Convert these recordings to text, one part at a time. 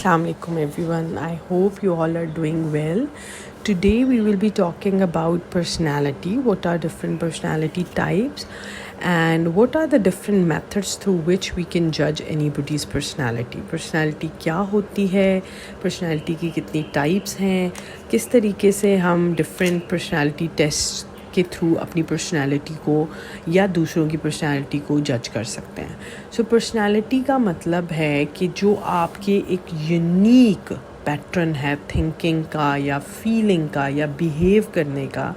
Assalamu alaikum everyone. I hope you all are doing well. Today we will be talking about personality. What are different personality types and what are the different methods through which we can judge anybody's personality. Personality क्या होती है, personality की कितनी types हैं, किस तरीके से हम different personality tests के थ्रू अपनी पर्सनालिटी को या दूसरों की पर्सनालिटी को जज कर सकते हैं. सो पर्सनालिटी का मतलब है कि जो आपके एक यूनिक पैटर्न है थिंकिंग का या फीलिंग का या बिहेव करने का,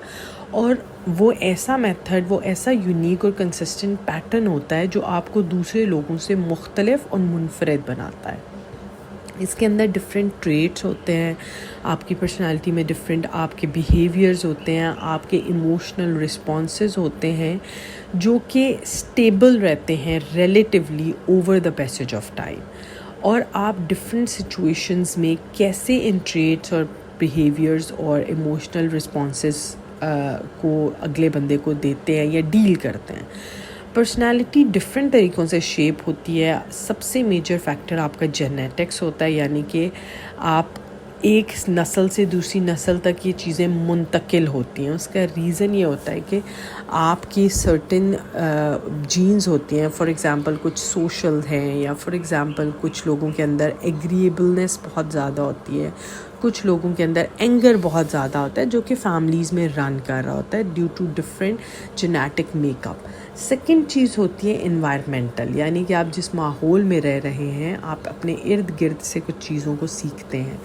और वो ऐसा मेथड, वो ऐसा यूनिक और कंसिस्टेंट पैटर्न होता है जो आपको दूसरे लोगों से मुख्तलिफ और मुनफरद बनाता है. इसके अंदर डिफरेंट ट्रेट्स होते हैं आपकी पर्सनालिटी में, डिफरेंट आपके बिहेवियर्स होते हैं, आपके इमोशनल रिस्पॉन्सेस होते हैं जो कि स्टेबल रहते हैं relatively over the passage of time. और आप डिफरेंट सिचुएशंस में कैसे इन ट्रेट्स और बिहेवियर्स और इमोशनल रिस्पॉन्सेस को अगले बंदे को देते हैं या डील करते हैं. पर्सनालिटी डिफरेंट तरीक़ों से शेप होती है. सबसे मेजर फैक्टर आपका जेनेटिक्स होता है, यानी कि आप एक नस्ल से दूसरी नस्ल तक ये चीज़ें मुंतकिल होती हैं. उसका रीज़न ये होता है कि आपकी सर्टेन जीन्स होती हैं. फॉर एग्ज़ाम्पल कुछ सोशल हैं, या फॉर एग्ज़ाम्पल कुछ लोगों के अंदर एग्रीएबलनेस बहुत ज़्यादा होती है, कुछ लोगों के अंदर एंगर बहुत ज़्यादा होता है जो कि फैमिलीज़ में रन कर रहा होता है due to different genetic makeup. Second चीज़ होती है इन्वायरमेंटल, यानी कि आप जिस माहौल में रह रहे हैं आप अपने इर्द गिर्द से कुछ चीज़ों को सीखते हैं.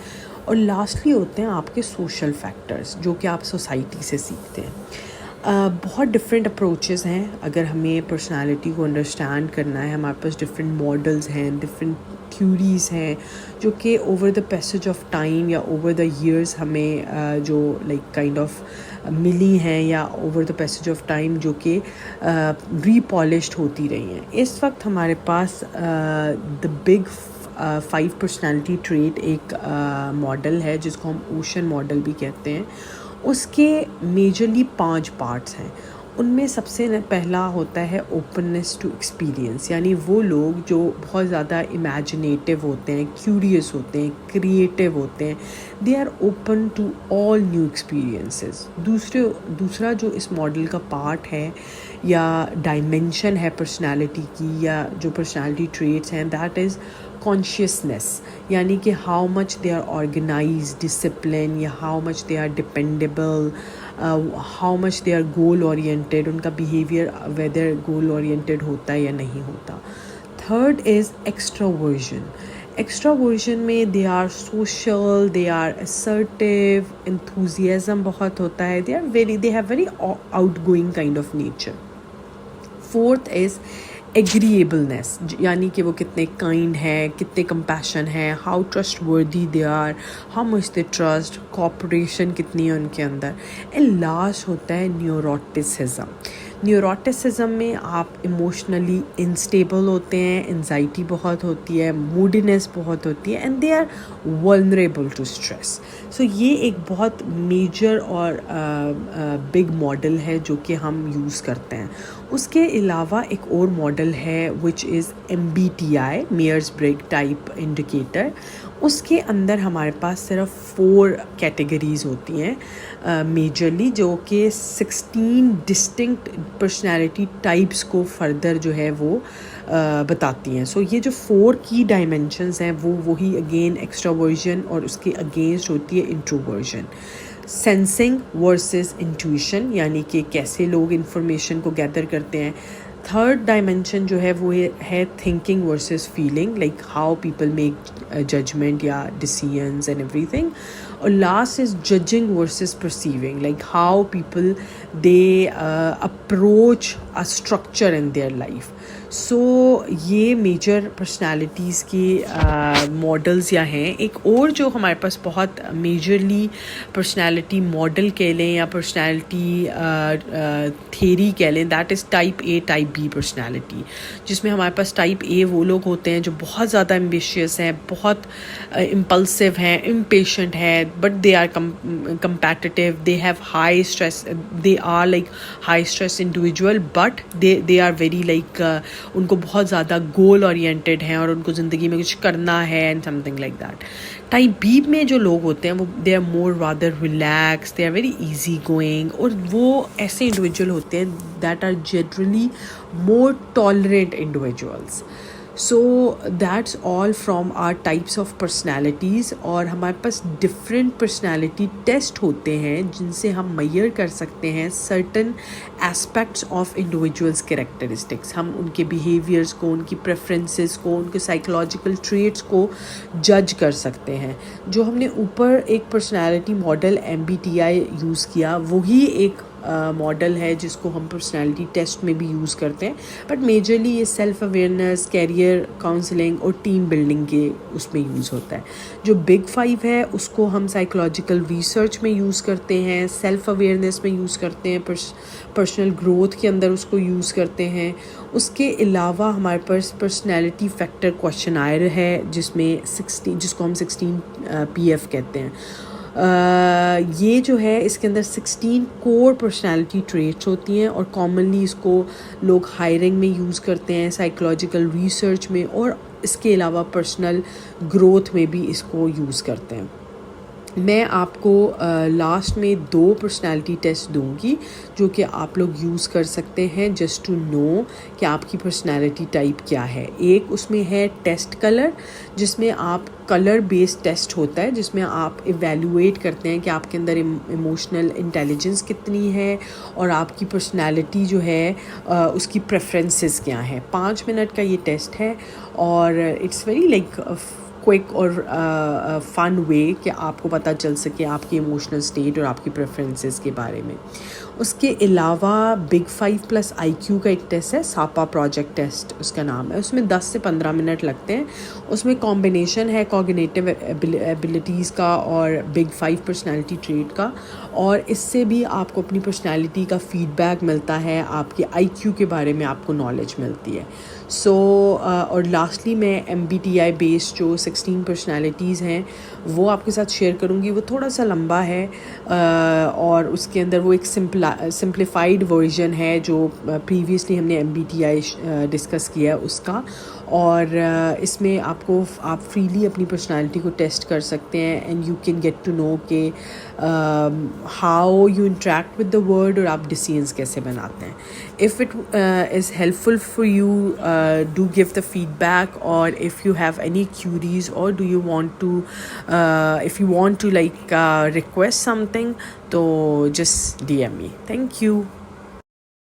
और लास्टली होते हैं आपके सोशल फैक्टर्स जो कि आप सोसाइटी से सीखते हैं. बहुत डिफरेंट अप्रोचेस हैं. अगर हमें पर्सनालिटी को अंडरस्टैंड करना है, हमारे पास डिफरेंट मॉडल्स हैं, डिफरेंट थ्योरीज़ हैं जो कि over the passage of time या ओवर द ईयर्स हमें जो लाइक काइंड ऑफ मिली हैं, या over the passage of time जो कि रीपॉलिश्ड होती रही हैं. इस वक्त हमारे पास द बिग 5 पर्सनालिटी ट्रेट एक मॉडल है जिसको हम ओशन मॉडल भी कहते हैं. उसके मेजरली 5 पार्ट्स हैं. उनमें सबसे पहला होता है ओपननेस टू एक्सपीरियंस, यानी वो लोग जो बहुत ज़्यादा इमेजिनेटिव होते हैं, क्यूरियस होते हैं, क्रिएटिव होते हैं. They are open to all new experiences. दूसरा जो इस मॉडल का पार्ट है या डायमेंशन है पर्सनालिटी की, या जो पर्सनालिटी ट्रेट्स हैं, दैट इज़ कॉन्शियसनेस, यानी कि how much they are organise, discipline, या how much they are dependable, how much they are goal oriented, उनका बिहेवियर वेदर गोल ओरिएंटेड होता है या नहीं होता. Third is extraversion. एक्स्ट्रावर्जन में they are social, they are assertive, enthusiasm बहुत होता है, they have very outgoing kind of nature. Fourth is agreeableness, यानी कि वो कितने काइंड हैं, कितने कंपैशन हैं, how trustworthy they are, how much they trust, cooperation कितनी है उनके अंदर. एंड लास्ट होता है न्यूरोटिसिज्म. न्यूरोटिसिज्म में आप इमोशनली इनस्टेबल होते हैं, एंजाइटी बहुत होती है, मूडीनेस बहुत होती है, and they are vulnerable to stress. So ये एक बहुत मेजर और बिग मॉडल है जो कि हम यूज़ करते हैं. उसके अलावा एक और मॉडल है which is MBTI, Myers Brigg type indicator. उसके अंदर हमारे पास सिर्फ 4 कैटेगरीज़ होती हैं मेजरली, जो कि 16 डिस्टिंक्ट पर्सनालिटी टाइप्स को फर्दर जो है वो बताती हैं. सो ये जो 4 की डायमेंशंस हैं वो वही अगेन एक्स्ट्रावर्जन और उसके अगेंस्ट होती है इंट्रोवर्जन. सेंसिंग वर्सेस इंट्यूशन, यानी कि कैसे लोग इंफॉर्मेशन को गैदर करते हैं. थर्ड डायमेंशन जो है वो है thinking versus feeling, like how people make judgement या डिसीजंस एंड एवरीथिंग. और last is judging versus perceiving, like how people they approach a structure in their life. So ये मेजर पर्सनालिटीज़ के models या हैं. एक और जो हमारे पास बहुत मेजरली पर्सनालिटी मॉडल कह लें या पर्सनालिटी थेरी कह लें, that is type A type B personality, जिसमें हमारे पास टाइप A वो लोग होते हैं जो बहुत ज़्यादा एम्बिशियस हैं, बहुत इम्पल्सिव हैं, इम्पेशेंट हैं, but they are competitive, they have high stress, they are like high stress individual, but they are very like ان کو بہت زیادہ گول اورینٹیڈ ہیں اور ان کو زندگی میں کچھ کرنا ہے and something like that. Type B میں جو لوگ ہوتے ہیں وہ they are more rather relax, they are very easy going, اور وہ ایسے انڈیویجول ہوتے ہیں that are generally more tolerant individuals. So that's all from our types of personalities. اور ہمارے پاس ڈفرینٹ پرسنالٹی ٹیسٹ ہوتے ہیں جن سے ہم میئر کر سکتے ہیں certain aspects of individuals characteristics. ہم ان کے بیہیویئرس کو, ان کی پریفرنسز کو, ان کے سائیکولوجیکل ٹریٹس کو جج کر سکتے ہیں. جو ہم نے اوپر ایک پرسنالٹی ماڈل MBTI یوز کیا وہی ایک ماڈل ہے جس کو ہم پرسنالٹی ٹیسٹ میں بھی یوز کرتے ہیں, بٹ میجرلی یہ سیلف اویئرنیس, کیریئر کاؤنسلنگ اور ٹیم بلڈنگ کے اس میں یوز ہوتا ہے. جو بگ 5 ہے اس کو ہم سائیکولوجیکل ریسرچ میں یوز کرتے ہیں, سیلف اویئرنیس میں یوز کرتے ہیں, پرسنل گروتھ کے اندر اس کو یوز کرتے ہیں. اس کے علاوہ ہمارے پاس پرسنالٹی فیکٹر کویشچنائر ہے جس میں 16 جس کو ہم 16 PF کہتے ہیں. یہ جو ہے اس کے اندر 16 کور پرسنالٹی ٹریٹس ہوتی ہیں, اور کامنلی اس کو لوگ ہائرنگ میں یوز کرتے ہیں, سائیکولوجیکل ریسرچ میں, اور اس کے علاوہ پرسنل گروتھ میں بھی اس کو یوز کرتے ہیں. میں آپ کو لاسٹ میں 2 پرسنالٹی ٹیسٹ دوں گی جو کہ آپ لوگ یوز کر سکتے ہیں جسٹ ٹو نو کہ آپ کی پرسنالٹی ٹائپ کیا ہے. ایک اس میں ہے ٹیسٹ کلر, جس میں آپ کلر بیسڈ ٹیسٹ ہوتا ہے جس میں آپ ایویلویٹ کرتے ہیں کہ آپ کے اندر ایموشنل انٹیلیجنس کتنی ہے اور آپ کی پرسنالٹی جو ہے اس کی پریفرنسز کیا ہیں. 5 منٹ کا یہ ٹیسٹ ہے, اور اٹس ویری لائک کوئک اور فن وے کہ آپ کو پتہ چل سکے آپ کی ایموشنل اسٹیٹ اور آپ کی پریفرنسز کے بارے میں. اس کے علاوہ بگ 5 پلس IQ کا ایک ٹیسٹ ہے, ساپا پروجیکٹ ٹیسٹ اس کا نام ہے. اس میں 10 سے 15 منٹ لگتے ہیں. اس میں کمبینیشن ہے کوگنیٹیو ایبیلٹیز کا اور بگ 5 پرسنالٹی ٹریٹ کا, اور اس سے بھی آپ کو اپنی پرسنالٹی کا فیڈ بیک ملتا ہے, آپ کے IQ کے بارے میں آپ کو نالج ملتی ہے. سو اور لاسٹلی میں MBTI بیسڈ جو 16 پرسنالٹیز ہیں وہ آپ کے ساتھ شیئر کروں گی. وہ تھوڑا سا لمبا ہے, اور اس کے اندر وہ ایک سمپلیفائڈ ورژن ہے جو پریویسلی ہم نے MBTI ڈسکس کیا اس کا. اور اس میں آپ فریلی اپنی پرسنالٹی کو ٹیسٹ کر سکتے ہیں, and you can get to know کہ how you interact with the world اور آپ ڈیسیژنس کیسے بناتے ہیں. If it is helpful for you, do give the feedback, or if you have any queries, or do you want to if you want to like request something, so just DM me. Thank you.